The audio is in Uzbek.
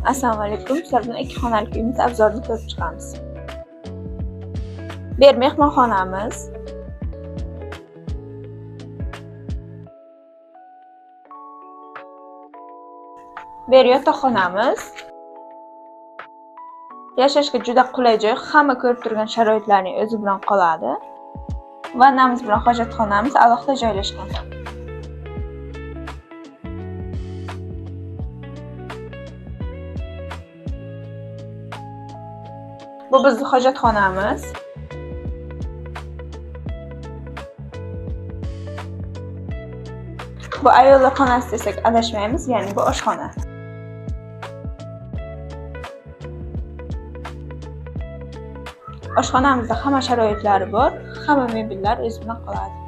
Assalomu alaykum. Sizlar bilan 2 xonalik uyimiz obzorini ko'rib chiqamiz. Bu yer mehmonxonamiz. Bu yer yotoqxonamiz. Yashashga juda qulay joy, hamma ko'rib turgan sharoitlarning o'zi bilan qoladi. Vannamiz bilan hojatxonamiz alohida joylashgan. Bu bizning hojatxonamiz. Bu ayollar xonasi desak adashmaymiz, ya'ni bu oshxona. Oshxonamizda hamma sharoitlari bor, hamma mebellar o'z bilan qoladi.